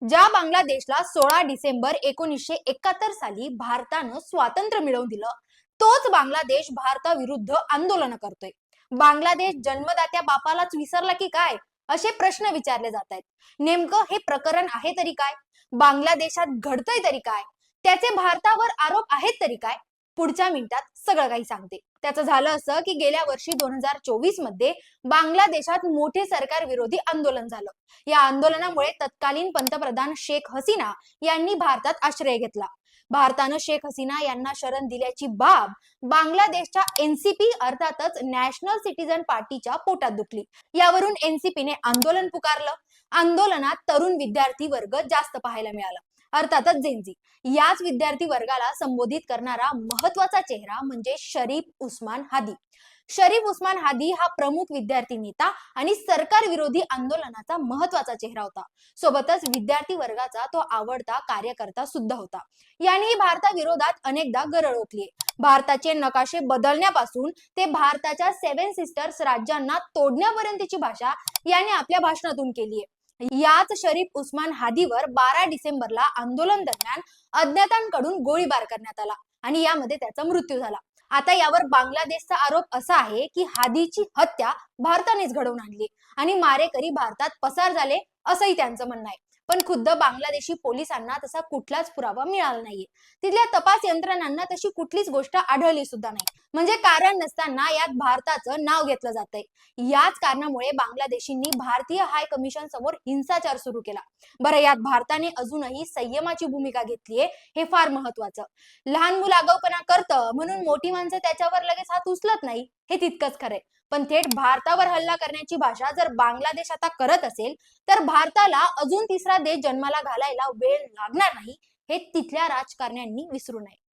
ज्या बांगलादेशला 16 डिसेंबर 1971 साली भारतानं स्वातंत्र्य मिळवून दिलं, तोच बांगलादेश भारताविरुद्ध आंदोलन करतोय. बांगलादेश जन्मदात्या बापालाच विसरला की काय, असे प्रश्न विचारले जात आहेत. नेमकं हे प्रकरण आहे तरी काय? बांगलादेशात घडतंय तरी काय? त्याचे भारतावर आरोप आहेत तरी काय? पुढच्या मिनिटात सगळं काही सांगते. त्याचं झालं असं की गेल्या वर्षी 2024 मध्ये बांगलादेशात मोठे सरकार विरोधी आंदोलन झालं. या आंदोलनामुळे तत्कालीन पंतप्रधान शेख हसीना यांनी भारतात आश्रय घेतला. भारतानं शेख हसीना यांना शरण दिल्याची बाब बांगलादेशच्या एनसीपी अर्थातच नॅशनल सिटीझन पार्टीच्या पोटात दुखली. यावरून एनसीपीने आंदोलन पुकारलं. आंदोलनात तरुण विद्यार्थी वर्ग जास्त पाहायला मिळाला, अर्थातच जेनझी. याच विद्यार्थी वर्गाला संबोधित करणारा महत्वाचा चेहरा म्हणजे शरीफ उस्मान हादी. शरीफ उस्मान हादी हा प्रमुख विद्यार्थी नेता आणि सरकार विरोधी आंदोलनाचा महत्वाचा चेहरा होता. सोबतच विद्यार्थी वर्गाचा तो आवडता कार्यकर्ता सुद्धा होता. यांनी भारताविरोधात अनेकदा गरळ ओतली. भारताचे नकाशे बदलण्यापासून ते भारताच्या 7 सिस्टर्स राज्यांना तोडण्यापर्यंतची भाषा यांनी आपल्या भाषणातून केली आहे. याच शरीफ उस्मान हादीवर 12 डिसेंबरला आंदोलन दरम्यान अज्ञातांकडून गोळीबार करण्यात आला आणि यामध्ये त्याचा मृत्यू झाला. आता यावर बांगलादेशचा आरोप असा आहे की हादीची हत्या भारतानेच घडवून आणली आणि मारेकरी भारतात पसार झाले, असंही त्यांचं म्हणणं आहे. पण खुद्द बांगलादेशी पोलिसांना तसा कुठलाच पुरावा मिळाला नाहीये. तिथल्या तपास यंत्रणांना तशी कुठलीच गोष्ट आढळली सुद्धा नाही. म्हणजे कारण नसताना यात भारताचं नाव घेतलं जातंय. याच कारणामुळे बांगलादेशींनी भारतीय हाय कमिशन समोर हिंसाचार सुरू केला. बरं, यात भारताने अजूनही संयमाची भूमिका घेतलीये, हे फार महत्वाचं. लहान मुलं आगाऊपणा करतं म्हणून मोठी माणसं त्याच्यावर लगेच हात उचलत नाही, हे तितकंच खरंय. पण थेट भारतावर हल्ला करण्याची भाषा जर बांगलादेश आता करत असेल, तर भारताला अजून तिसरा देश जन्माला घालायला वेळ लागणार नाही, हे तिथल्या राजकारण्यांनी विसरू नये.